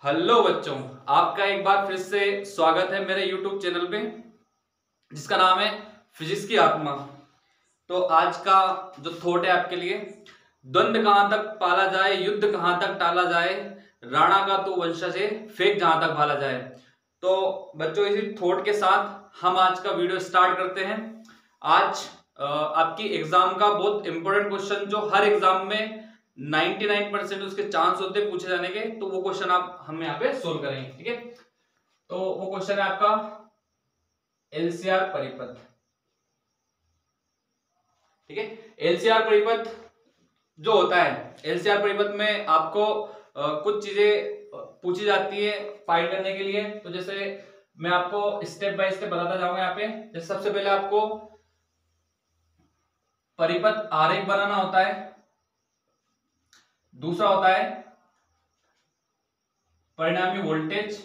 Hello बच्चों, आपका एक बार फिर से स्वागत है मेरे YouTube चैनल पे जिसका नाम है फिजिक्स की आत्मा। तो आज का जो थॉट है आपके लिए, द्वंद्व कहां तक पाला जाए, युद्ध कहां तक टाला जाए, राणा का तो वंशज है, फेंक जहां तक भाला जाए। तो बच्चों, इसी थॉट के साथ हम आज का वीडियो स्टार्ट करते हैं। आज आपकी एग्जाम का बहुत इंपॉर्टेंट क्वेश्चन जो हर एग्जाम में 99% उसके चांस होते हैं पूछे जाने के, तो वो क्वेश्चन आप हम यहाँ पे सोल्व करेंगे। ठीक है, तो वो क्वेश्चन है आपका एलसीआर परिपथ। ठीक है, एलसीआर परिपथ जो होता है, एलसीआर परिपथ में आपको कुछ चीजें पूछी जाती है फाइंड करने के लिए। तो जैसे मैं आपको स्टेप बाय स्टेप बताता जाऊंगा यहाँ पे। जैसे सबसे पहले आपको परिपथ आरेख बनाना होता है, दूसरा होता है परिणामी वोल्टेज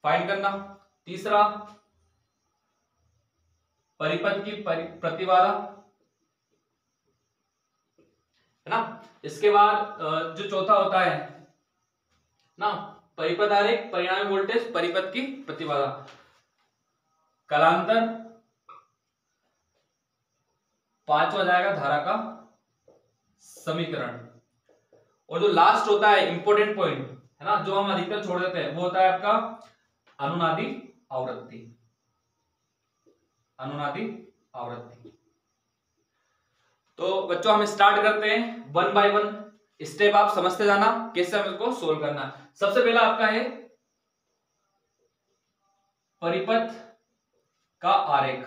फाइंड करना, तीसरा परिपथ की प्रतिबाधा, है ना। इसके बाद जो चौथा होता है ना, परिपथ आरेख, परिणामी वोल्टेज, परिपथ की प्रतिबाधा, कालांतर, पांचवा जाएगा धारा का समीकरण, और जो लास्ट होता है इंपॉर्टेंट पॉइंट, है ना, जो हम अधिकतर छोड़ देते हैं, वो होता है आपका अनुनादी आवृत्ति। अनुनादी आवृत्ति। तो बच्चों हम स्टार्ट करते हैं वन बाय वन, स्टेप आप समझते जाना कैसे हम इसको सोल्व करना है। सबसे पहला आपका है परिपथ का आरेख।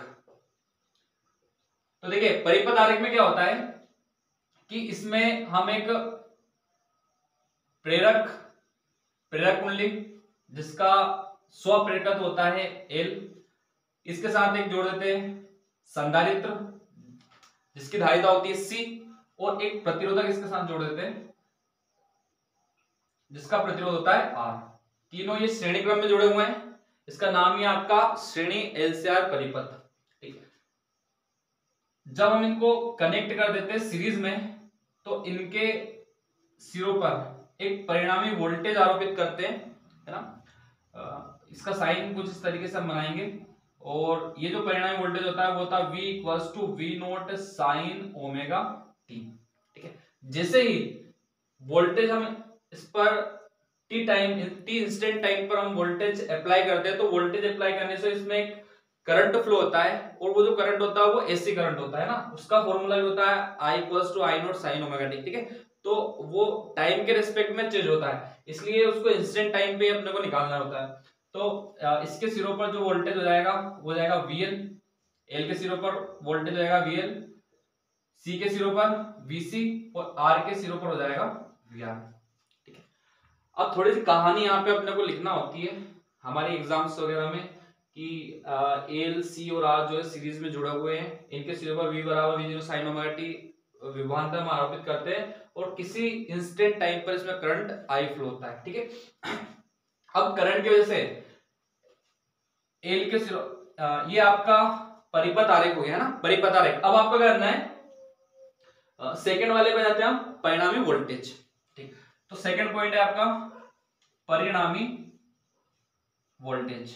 तो देखिए, परिपथ आरेख में क्या होता है कि इसमें हम एक प्रेरक कुंडली जिसका स्वप्रेरकत्व होता है L, इसके साथ एक जोड़ देते हैं संधारित्र जिसकी धारिता होती है C, और एक प्रतिरोधक इसके साथ जोड़ देते हैं जिसका प्रतिरोध होता है R। तीनों ये श्रेणी क्रम में जुड़े हुए हैं, इसका नाम ही आपका श्रेणी एलसीआर परिपथ। ठीक है, जब हम इनको कनेक्ट कर देते हैं सीरीज में, तो इनके सिरों पर एक परिणामी वोल्टेज आरोपित करते हैं, है ना। इसका साइन कुछ इस तरीके से हम बनाएंगे, और ये जो परिणामी वोल्टेज होता है वो होता है V equals to V naught sine omega T. ठीक है, जैसे ही वोल्टेज हम इस पर T time, T instant time पर हम वोल्टेज अप्लाई करते हैं, तो वोल्टेज अप्लाई करने से इसमें एक करंट फ्लो होता है, और वो जो करंट होता है वो एसी करंट होता है ना, उसका फॉर्मूला भी होता है I equals to I naught sine omega T. ठीक है, तो वो टाइम के रिस्पेक्ट में चेंज होता है, इसलिए उसको इंस्टेंट टाइम पे अपने को निकालना होता है। तो इसके सिरों पर जो वोल्टेज हो जाएगा वो जाएगा VL, L के सिरों पर वोल्टेज हो जाएगा VL, C के सिरों पर VC, और R के सिरों पर हो जाएगा VR। ठीक है, अब थोड़ी सी कहानी यहाँ पे अपने को लिखना होती है हमारे एग्जाम्स वगैरह में कि L, C और R जो है सीरीज में जुड़े हुए हैं, इनके सिरों पर V बराबर V0 साइन ओमेगा टी विभवांतर में आरोपित करते हैं, और किसी इंस्टेंट टाइम पर इसमें करंट I फ्लो होता है। ठीक है, अब करंट की वजह से एल के सिरों, ये आपका परिपथ आरेख हो गया है ना, परिपथ आरेख। अब आपको क्या करना है, सेकंड वाले पे जाते हैं हम, परिणामी वोल्टेज। ठीक, तो सेकंड पॉइंट है आपका परिणामी वोल्टेज।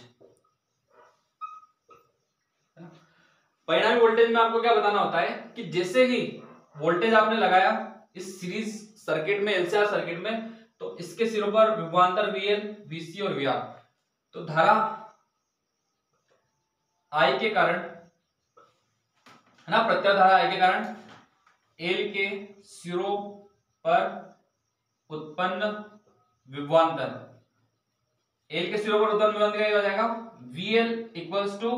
परिणामी वोल्टेज में आपको क्या बताना होता है कि जैसे ही वोल्टेज आपने लगाया इस सीरीज सर्किट में, एलसीआर सर्किट में, तो इसके सिरों पर विभवांतर VL, VC और VR, तो धारा I के कारण, है ना, प्रत्यय धारा I के कारण L के सिरों पर उत्पन्न विभवांतर, L के सिरों पर उत्पन्न विभवांतर क्या हो जाएगा, VL इक्वल्स टू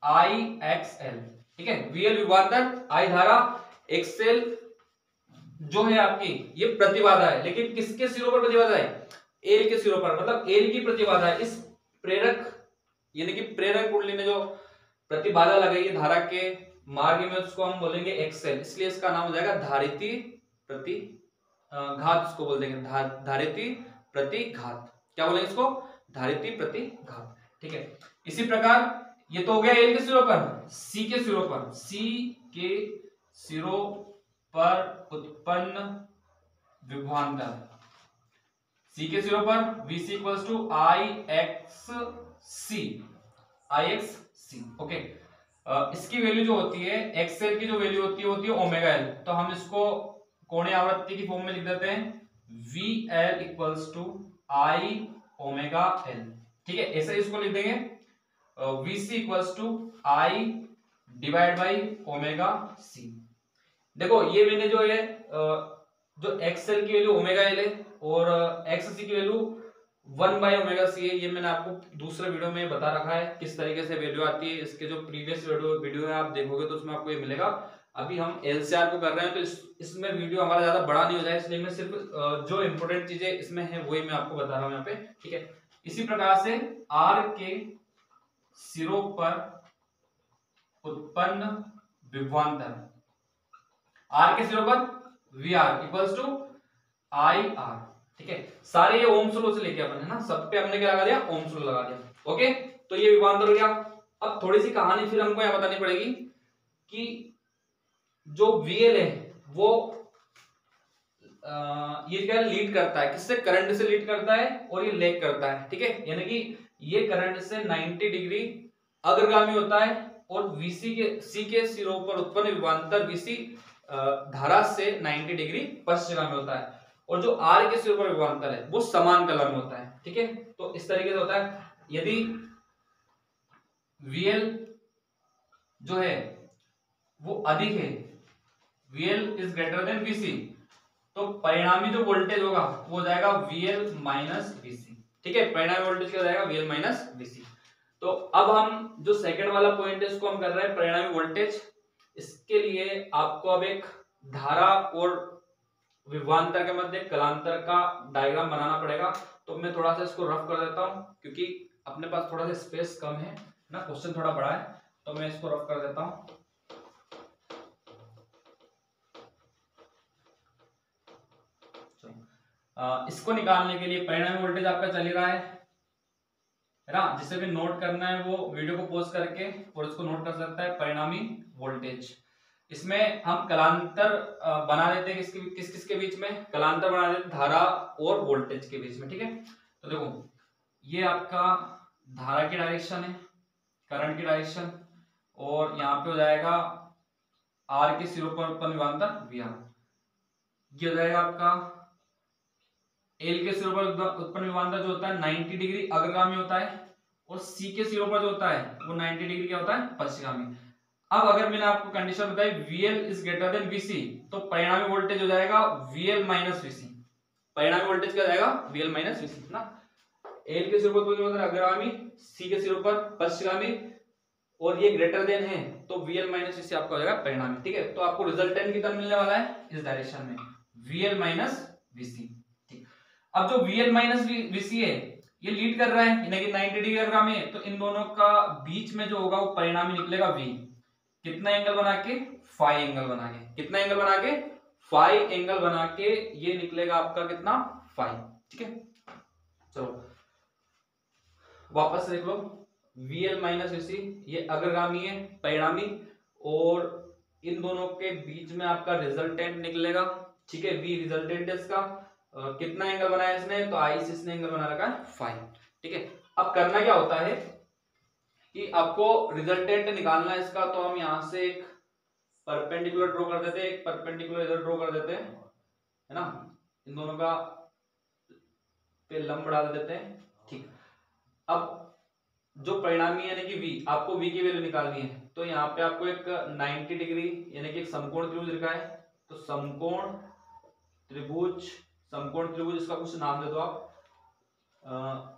IXL। ठीक है, VL विभवांतर, I धारा, XL जो है आपकी ये प्रतिबाधा है, लेकिन किसके सिरों पर प्रतिबाधा है, L के सिरों पर, मतलब L की प्रतिबाधा है। इस प्रेरक यानी कि प्रेरक कुंडली में जो प्रतिबाधा लगाई है धारा के मार्ग में, उसको हम बोलेंगे XL, इसलिए इसका नाम हो जाएगा धारिती प्रतिघात, इसको बोल देंगे धारिती प्रतिघात। क्या बोलेंगे इसको, धारिती प्रतिघात। ठीक है, इसी प्रकार ये तो हो गया L के सिरों पर, C के सिरों पर, C के सिरों पर उत्पन्न विभवांतर, सी के सिरों पर V C equals to I X C. Okay, इसकी वैल्यू जो होती है एक्सएल की जो वैल्यू होती है ओमेगा एल। तो हम इसको कोणीय आवृत्ति की फॉर्म में लिख देते हैं V L equals to I omega L. ठीक है, ऐसे इसको लिख देंगे V C equals to I divide by omega C. देखो ये मैंने जो है जो एक्सएल की वैल्यू ओमेगा एल है और एक्स सी की वैल्यू 1/ओमेगा-c है, ये मैंने आपको दूसरे वीडियो में बता रखा है किस तरीके से वैल्यू आती है। इसके जो प्रीवियस वीडियो है आप देखोगे तो उसमें आपको ये मिलेगा। अभी हम एलसीआर को कर रहे हैं तो इसमें वीडियो हमारा ज्यादा बड़ा नहीं हो जाए, इसलिए मैं सिर्फ जो इंपोर्टेंट चीजें इसमें है वही मैं आपको बता रहा हूँ यहाँ पे। ठीक है, इसी प्रकार से आर के सिरों पर उत्पन्न विभवांतर, आर के सिरों पर V R equals to I R. ठीक है, सारे ये ओम्स लॉ से लेके अपन है ना, सब पे हमने क्या लगा दिया, ओम्स लॉ लगा दिया। ओके, तो ये विभवांतर हो गया। अब थोड़ी सी कहानी फिर हमको यहाँ बतानी पड़ेगी कि जो वीएल है वो ये क्या लीड करता है, किससे, करंट से लीड करता है और ये लैग करता है। ठीक है, यानी कि ये करंट से 90 डिग्री अग्रगामी होता है और वीसी के सी के सिरों पर उत्पन्न विभवांतर वीसी धारा से 90 डिग्री पश्चिमगामी होता है और जो आर के सिरों पर विभवांतर है वो समान कला में होता है। ठीक है, तो इस तरीके से होता है। यदि VL जो है वो अधिक है, VL is greater than VC, तो परिणामी जो वोल्टेज होगा वो हो जाएगा VL माइनस VC। ठीक है, परिणामी वोल्टेज क्या हो जाएगा, VL माइनस VC। तो अब हम जो सेकंड वाला पॉइंट है इसको हम कर रहे हैं परिणामी वोल्टेज। इसके लिए आपको अब एक धारा और विभवांतर के मध्य कलांतर का डायग्राम बनाना पड़ेगा। तो मैं थोड़ा सा इसको रफ कर देता हूं क्योंकि अपने पास थोड़ा सा स्पेस कम है ना, क्वेश्चन थोड़ा बड़ा है, तो मैं इसको रफ कर देता हूं। इसको निकालने के लिए परिणामी वोल्टेज आपका चल ही रहा है ना, जिसे भी नोट करना है वो वीडियो को पॉज करके और इसको नोट कर सकता है, परिणामी वोल्टेज। इसमें हम कलांतर बना देते हैं किस किस के बीच में, कलांतर बना देते धारा और वोल्टेज के बीच में। ठीक है, तो देखो ये आपका धारा की डायरेक्शन है, करंट की डायरेक्शन, और यहाँ पे हो जाएगा आर के सिरों पर उत्पन्न विभवांतर वी आर। ये हो जाएगा आपका एल के सिरों पर उत्पन्न विभवांतर जो होता है 90 डिग्री अग्रगामी होता है और सी के सिरों पर जो होता है वो 90 डिग्री क्या होता है, पश्चिमगामी। अब अगर मैंने आपको कंडीशन बताई VL is greater than VC, तो परिणामी वोल्टेज हो जाएगा VL माइनस VC। परिणामी वोल्टेज क्या हो जाएगा, VL माइनस VC ना। एल के सिरों पर अग्रगामी, सी के सिरों पर पश्चिमगामी और ये ग्रेटर देन है तो VL माइनस VC आपका हो जाएगा परिणामी। ठीक है, तो आपको रिजल्टेंट कितना मिलने वाला है इस डायरेक्शन में, VL माइनस VC। ठीक, अब जो VL माइनस VC है ये लीड कर रहा है यानी कि 90 डिग्री अग्रगामी है, तो इन दोनों का बीच में जो होगा वो परिणामी निकलेगा V। कितना एंगल बना के, फाई एंगल बना के, कितना एंगल बना के, फाई एंगल बना के ये निकलेगा आपका कितना, फाई। ठीक है, चलो वापस देख लो, VL माइनस VC ये अग्रगामी है परिणामी और इन दोनों के बीच में आपका रिजल्टेंट निकलेगा। ठीक है, V रिजल्टेंट इसका कितना एंगल बनाया इसने, तो आई से इसने एंगल बना रखा है फाई। ठीक है, अब करना क्या होता है कि आपको रिजल्टेंट निकालना है इसका, तो हम यहां से एक परपेंडिकुलर ड्रॉ कर देते हैं, एक परपेंडिकुलर इधर ड्रॉ कर देते हैं, है ना, इन दोनों का पे लंब डाल देते हैं। ठीक, अब जो परिणामी यानी कि V, आपको V की वैल्यू निकालनी है, तो यहाँ पे आपको एक 90 डिग्री यानी कि एक समकोण त्रिभुज लिखा है, तो समकोण त्रिभुज इसका कुछ नाम दे दो आप,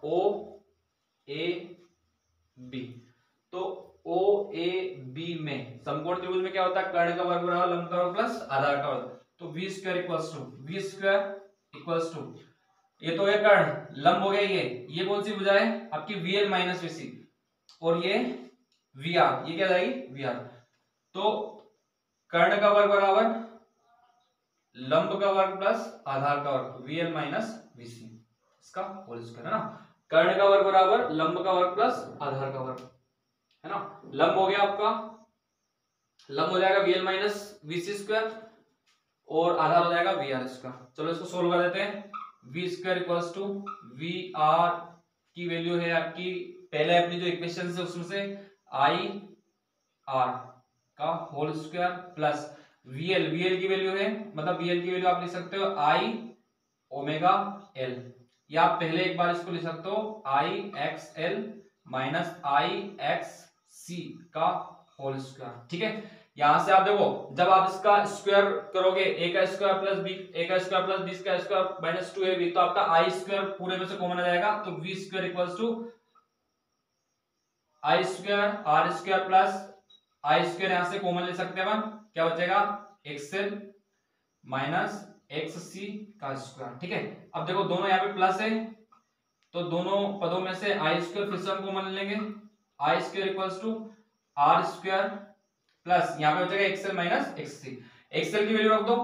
OAB। तो OAB में समकोण त्रिभुज में क्या होता है, कर्ण का वर्ग बराबर लंब का वर्ग प्लस आधार का वर्ग, तो V स्क्वायर इक्वल्स टू ये तो है कर्ण, लंब हो गया ये कौन सी भुजा है आपकी VL माइनस VC और ये VR, ये क्या जाएगी VR। तो कर्ण का वर्ग बराबर लंब का वर्ग प्लस आधार का वर्ग, VL माइनस VC इसका होल स्क्वायर है ना। कर्ण का वर्ग बराबर लंब का वर्ग प्लस आधार का वर्ग, है ना। लंब हो गया आपका, लंब हो जाएगा VL माइनस VC स्क्वायर और आधार हो जाएगा VR इसका। चलो इसको सोल्व कर देते हैं। V square equals to V R की वैल्यू है आपकी, पहले अपनी जो इक्वेशन है उसमें से आई आर का whole square plus VL, VL की वैल्यू है, मतलब वीएल की वैल्यू आप लिख सकते हो आई ओमेगा एल, या आप पहले एक बार इसको लिख सकते हो आई एक्स एल माइनस आई एक्स सी का होल स्क्वायर। ठीक है, यहां से आप देखो जब आप इसका स्क्वायर करोगे a का स्क्वायर प्लस b, a का स्क्वायर प्लस b का स्क्वायर माइनस 2ab, तो आपका आई स्क्वायर पूरे में से कॉमन आ जाएगा, तो v square equals to I square R square plus I square, यहां से कॉमन ले सकते हैं हम, क्या बचेगा एक्सएल माइनस एक्स सी का स्क्वायर। ठीक है, अब देखो दोनों यहाँ पे प्लस है, तो दोनों पदों में से आई स्क्वायर फिर से हम कॉमन लेंगे, I square equals to R square plus यहाँ पे हो जाएगा XL minus X C, XL की वैल्यू रख दो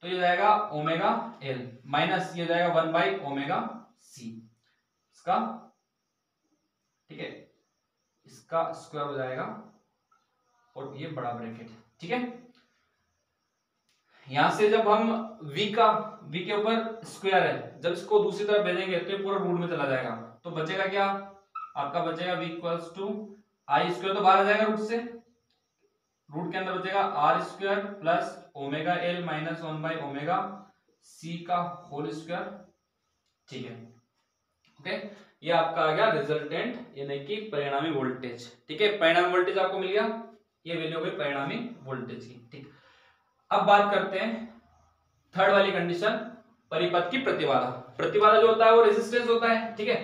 तो ये जाएगा ओमेगा एल माइनस ये जाएगा 1 बाई ओमेगा सी इसका। ठीक है, इसका स्क्वायर हो जाएगा और ये बड़ा ब्रैकेट। ठीक है, यहां से जब हम v के ऊपर स्क्वायर है, जब इसको दूसरी तरफ भेजेंगे तो ये पूरा रूट में चला जाएगा, तो बचेगा क्या आपका, बचेगा v equals to I square तो बाहर आ जाएगा रूट से, रूट के अंदर बचेगा R square plus omega L minus 1 by omega C का होल स्क्वायर। ठीक है, ओके, ये आपका आ गया रिजल्टेंट यानी कि परिणामी वोल्टेज। ठीक है, परिणामी वोल्टेज आपको मिल गया, ये वैल्यू हो गई परिणामी वोल्टेज की। ठीक, अब बात करते हैं थर्ड वाली कंडीशन, परिपथ की प्रतिबाधा। प्रतिबाधा जो होता है वो रेजिस्टेंस होता है। ठीक है,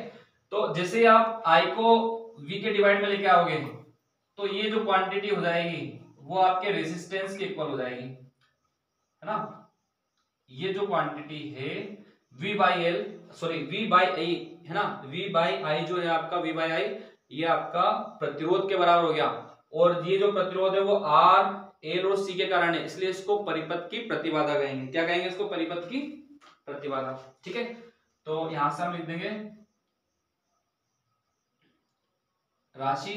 तो जैसे आप I को V के डिवाइड में लेके आओगे तो ये जो क्वांटिटी हो जाएगी वो आपके रेजिस्टेंस के इक्वल हो जाएगी, है ना। ये जो क्वांटिटी है V by L, sorry V by I है ना, V बाई आई जो है आपका V बाई आई, ये आपका प्रतिरोध के बराबर हो गया, और ये जो प्रतिरोध है वो R एल और सी के कारण है, इसलिए इसको परिपथ की प्रतिबाधा कहेंगे। क्या कहेंगे इसको, परिपथ की प्रतिबाधा। ठीक है, तो यहां से हम लिख देंगे राशि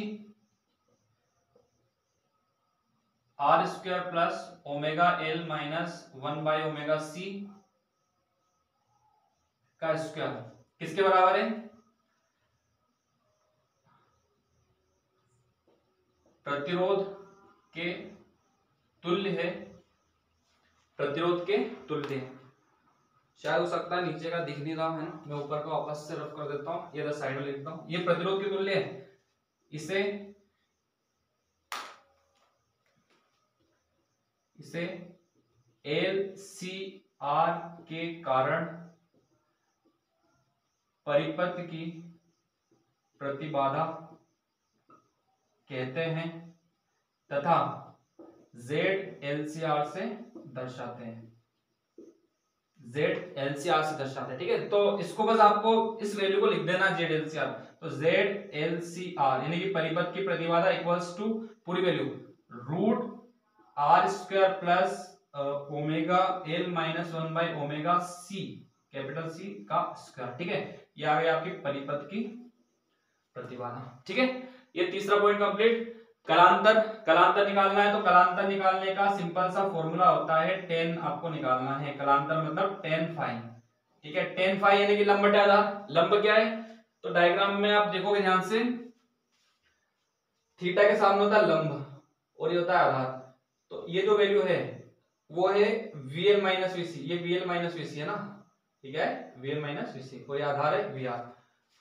R square plus omega L minus 1 by omega C का स्क्वायर किसके बराबर है, प्रतिरोध के तुल्य है, प्रतिरोध के तुल्य है। शायद हो सकता है नीचे का दिख नहीं रहा है ना, मैं ऊपर का वापस से रफ कर देता हूं, ये साइड में लिखता हूं, ये प्रतिरोध के तुल्य है, इसे एल सी आर के कारण परिपथ की प्रतिबाधा कहते हैं तथा जेड एलसीआर से दर्शाते हैं, जेड एलसीआर से दर्शाते हैं। ठीक है, तो इसको बस आपको इस वैल्यू को लिख देना जेड एलसीआर, तो जेड एलसीआर यानी कि परिपथ की प्रतिबाधा इक्वल्स टू पूरी value root R square plus omega L minus 1 by omega C, capital C का स्क्वायर। ठीक है, ये आ गया आपकी परिपथ की प्रतिबाधा। ठीक है, ये तीसरा पॉइंट कंप्लीट। कलांतर, कलांतर निकालना है तो कलांतर निकालने का सिंपल सा फॉर्मूला होता है tan, आपको निकालना है कलांतर मतलब tan फाई। ठीक है, tan फाई यानी कि लंब बटे आधार, लंब क्या है तो डायग्राम में आप देखोगे ध्यान से, थीटा के सामने होता है लंब और ये होता है आधार, तो ये जो वैल्यू है वो है VL माइनस VC, ये VL माइनस VC है ना, ठीक है, VL माइनस VC, कोई आधार है VR,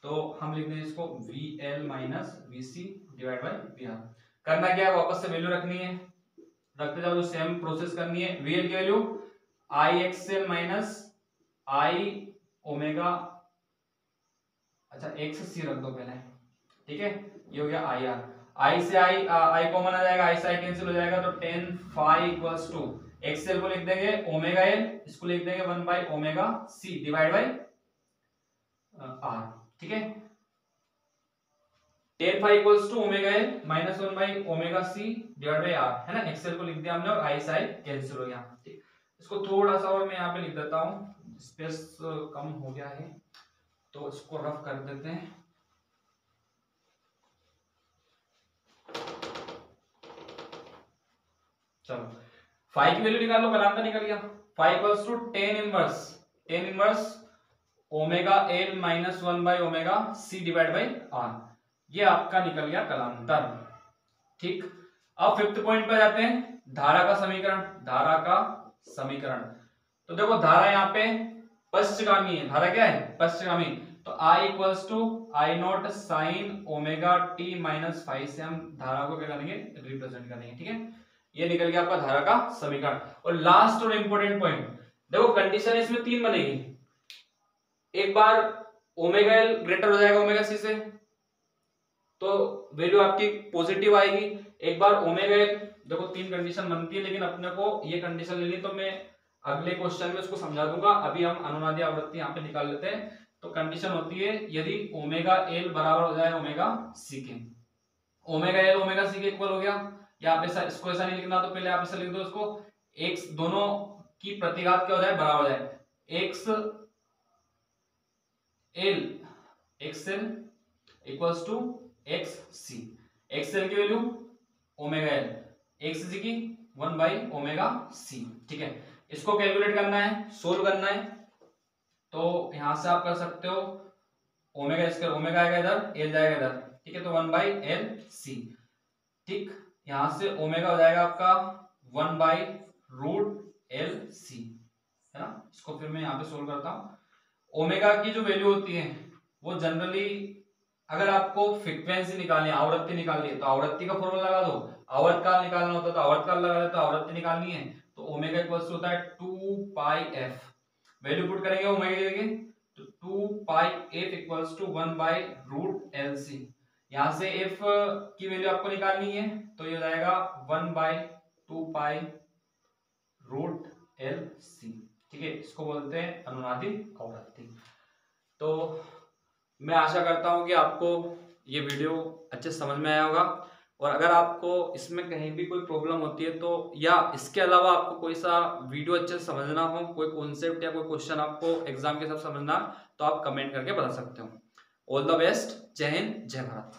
तो हम लिख देंगे इसको VL minus VC divide by VR। करना क्या है, वापस से वैल्यू रखनी है, रखते जाओ, सेम प्रोसेस करनी है। VL की value IXL minus I omega, अच्छा XC रख दो पहले, ठीक है, ये हो गया IR, I से I कॉमन आ जाएगा, I से I कैंसिल हो जाएगा, तो tan phi equals to XL को लिख देंगे ओमेगा L, इसको लिख देंगे 1 by omega C divide by R। ठीक है, tan phi equals to omega L minus 1 by omega C divide by R, है ना, XL को लिख दिया हमने और I से I कैंसिल हो गया। ठीक, इसको थोड़ा सा और मैं यहाँ पे लिख देता हूँ, स्पेस कम हो गया है तो इसको रफ कर देते हैं। चलो, फाई की वैल्यू निकाल लो, कलांतर निकल गया, phi equals to tan inverse omega L minus 1/ओमेगा c डिवाइड बाई आर। ये आपका निकल गया कालांतर। ठीक, अब फिफ्थ पॉइंट पर जाते हैं, धारा का समीकरण। धारा का समीकरण, तो देखो धारा यहाँ पे पश्चगामी है। धारा क्या है? पश्चगामी। तो I equals to I naught sine omega T minus 5 से हम धारा को क्या करेंगे? रिप्रेजेंट करेंगे। ठीक है, ये निकल गया आपका धारा का समीकरण। और लास्ट और इंपॉर्टेंट पॉइंट, देखो कंडीशन इसमें 3 बनेगी। एक बार ओमेगा एल ग्रेटर हो जाएगा ओमेगा सी से, तो वैल्यू आपकी पॉजिटिव आएगी। एक बार ओमेगा एल, देखो 3 कंडीशन बनती है, लेकिन अपने को ये कंडीशन लेनी, तो मैं अगले क्वेश्चन में उसको समझा दूंगा। अभी हम अनुनादी आवृत्ति यहाँ पे निकाल लेते हैं। तो कंडीशन होती है यदि ओमेगा एल बराबर हो जाए ओमेगा सी के। ओमेगा एल ओमेगा सी के इक्वल हो गया, या आप ऐसा, इसको ऐसा नहीं लिखना, तो पहले आप ऐसा लिख दो इसको, एक्स दोनों की प्रतिघात क्या हो जाए? बराबर हो जाए। X L equals to X C. X L की value omega L, X C की 1/ओमेगा c। ठीक है, इसको कैलकुलेट करना है, सोल्व करना है। तो यहां से आप कर सकते हो, ओमेगा स्क्वायर, ओमेगा आएगा इधर, एल जाएगा इधर। ठीक है, तो 1/LC। ठीक, यहां से ओमेगा हो जाएगा आपका 1/√LC, है ना। इसको फिर मैं यहाँ पे सोल्व करता हूँ। ओमेगा की जो वैल्यू होती है वो जनरली, अगर आपको फ्रीक्वेंसी निकालनी है, आवृत्ति निकालनी है, तो आवृत्ति का फॉर्मूला लगा दो। आवर्तकाल निकालना होता है तो आवर्तकाल लगा दो, तो आवृत्ति निकालनी है तो ओमेगा इक्वल्स होता है 2πf। वैल्यू पुट करेंगे ओमेगा की जगह, तो 2πf इक्वल्स टू 1/√LC। यहां से f की वैल्यू आपको निकालनी है, तो ये हो जाएगा 1/2π√LC। ठीक है, इसको बोलते हैं अनुनादी आवृत्ति। तो मैं आशा करता हूं कि आपको ये वीडियो अच्छे समझ में आया होगा। और अगर आपको इसमें कहीं भी कोई प्रॉब्लम होती है, तो या इसके अलावा आपको कोई सा वीडियो अच्छे से समझना हो, कोई कॉन्सेप्ट या कोई क्वेश्चन आपको एग्जाम के साथ समझना, तो आप कमेंट करके बता सकते हो। ऑल द बेस्ट, जय हिंद, जय भारत।